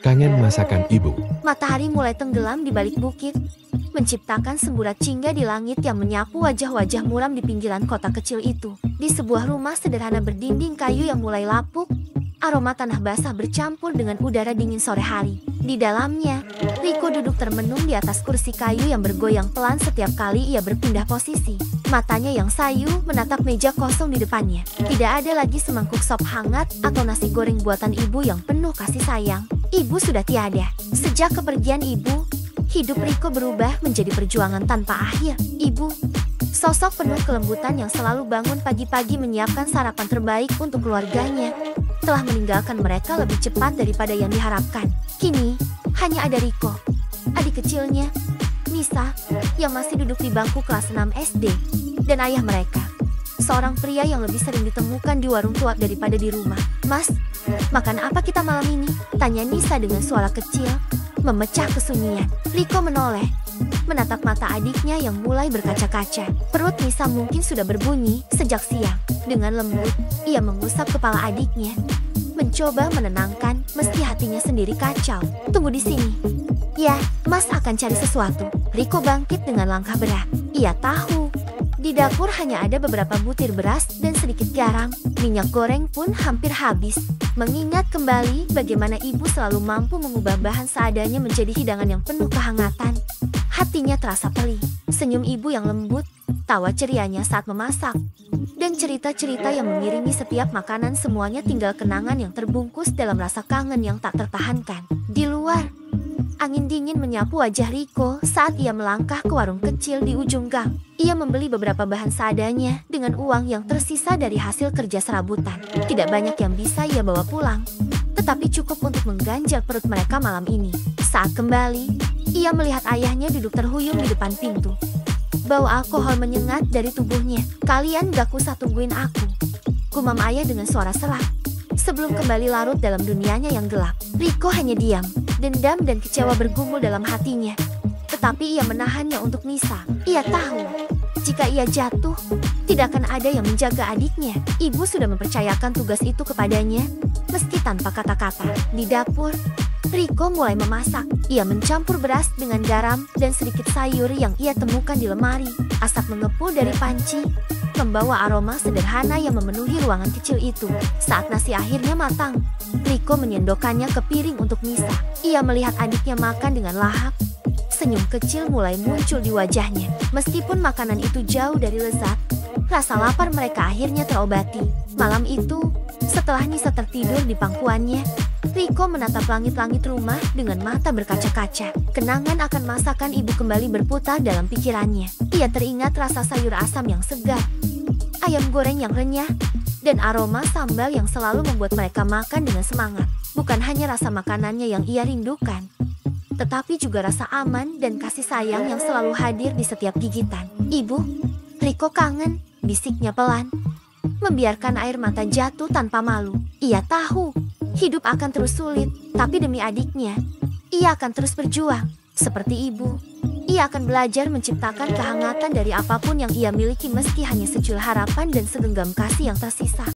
kangen masakan ibu. Matahari mulai tenggelam di balik bukit, menciptakan semburat cingga di langit yang menyapu wajah-wajah muram di pinggiran kota kecil itu. Di sebuah rumah sederhana berdinding kayu yang mulai lapuk, aroma tanah basah bercampur dengan udara dingin sore hari. Di dalamnya, Riko duduk termenung di atas kursi kayu yang bergoyang pelan setiap kali ia berpindah posisi. Matanya yang sayu menatap meja kosong di depannya. Tidak ada lagi semangkuk sop hangat atau nasi goreng buatan ibu yang penuh kasih sayang. Ibu sudah tiada. Sejak kepergian ibu, hidup Riko berubah menjadi perjuangan tanpa akhir. Ibu, sosok penuh kelembutan yang selalu bangun pagi-pagi menyiapkan sarapan terbaik untuk keluarganya, telah meninggalkan mereka lebih cepat daripada yang diharapkan. Kini, hanya ada Riko, adik kecilnya, Nisa, yang masih duduk di bangku kelas 6 SD, dan ayah mereka, seorang pria yang lebih sering ditemukan di warung tua daripada di rumah. "Mas, makan apa kita malam ini?" tanya Nisa dengan suara kecil, memecah kesunyian. Riko menoleh, menatap mata adiknya yang mulai berkaca-kaca. Perut Nisa mungkin sudah berbunyi sejak siang. Dengan lembut, ia mengusap kepala adiknya, mencoba menenangkan meski hatinya sendiri kacau. "Tunggu di sini. Ya, Mas akan cari sesuatu." Riko bangkit dengan langkah berat. Ia tahu, di dapur hanya ada beberapa butir beras dan sedikit garam. Minyak goreng pun hampir habis. Mengingat kembali bagaimana ibu selalu mampu mengubah bahan seadanya menjadi hidangan yang penuh kehangatan, hatinya terasa perih. Senyum ibu yang lembut, tawa cerianya saat memasak, dan cerita-cerita yang mengiringi setiap makanan, semuanya tinggal kenangan yang terbungkus dalam rasa kangen yang tak tertahankan. Di luar, angin dingin menyapu wajah Riko saat ia melangkah ke warung kecil di ujung gang. Ia membeli beberapa bahan seadanya dengan uang yang tersisa dari hasil kerja serabutan. Tidak banyak yang bisa ia bawa pulang, tetapi cukup untuk mengganjal perut mereka malam ini. Saat kembali, ia melihat ayahnya duduk terhuyung di depan pintu. Bau alkohol menyengat dari tubuhnya. "Kalian gak usah tungguin aku," gumam ayah dengan suara serak, sebelum kembali larut dalam dunianya yang gelap. Riko hanya diam. Dendam dan kecewa bergumul dalam hatinya. Tetapi ia menahannya untuk Nisa. Ia tahu, jika ia jatuh, tidak akan ada yang menjaga adiknya. Ibu sudah mempercayakan tugas itu kepadanya, meski tanpa kata-kata. Di dapur, Riko mulai memasak. Ia mencampur beras dengan garam dan sedikit sayur yang ia temukan di lemari. Asap mengepul dari panci, membawa aroma sederhana yang memenuhi ruangan kecil itu. Saat nasi akhirnya matang, Riko menyendokkannya ke piring untuk Nisa. Ia melihat adiknya makan dengan lahap. Senyum kecil mulai muncul di wajahnya. Meskipun makanan itu jauh dari lezat, rasa lapar mereka akhirnya terobati. Malam itu, setelah Nisa tertidur di pangkuannya, Riko menatap langit-langit rumah dengan mata berkaca-kaca. Kenangan akan masakan ibu kembali berputar dalam pikirannya. Ia teringat rasa sayur asam yang segar, ayam goreng yang renyah, dan aroma sambal yang selalu membuat mereka makan dengan semangat. Bukan hanya rasa makanannya yang ia rindukan, tetapi juga rasa aman dan kasih sayang yang selalu hadir di setiap gigitan. "Ibu, Riko kangen," bisiknya pelan, membiarkan air mata jatuh tanpa malu. Ia tahu, hidup akan terus sulit, tapi demi adiknya, ia akan terus berjuang. Seperti ibu, ia akan belajar menciptakan kehangatan dari apapun yang ia miliki, meski hanya secuil harapan dan segenggam kasih yang tersisa.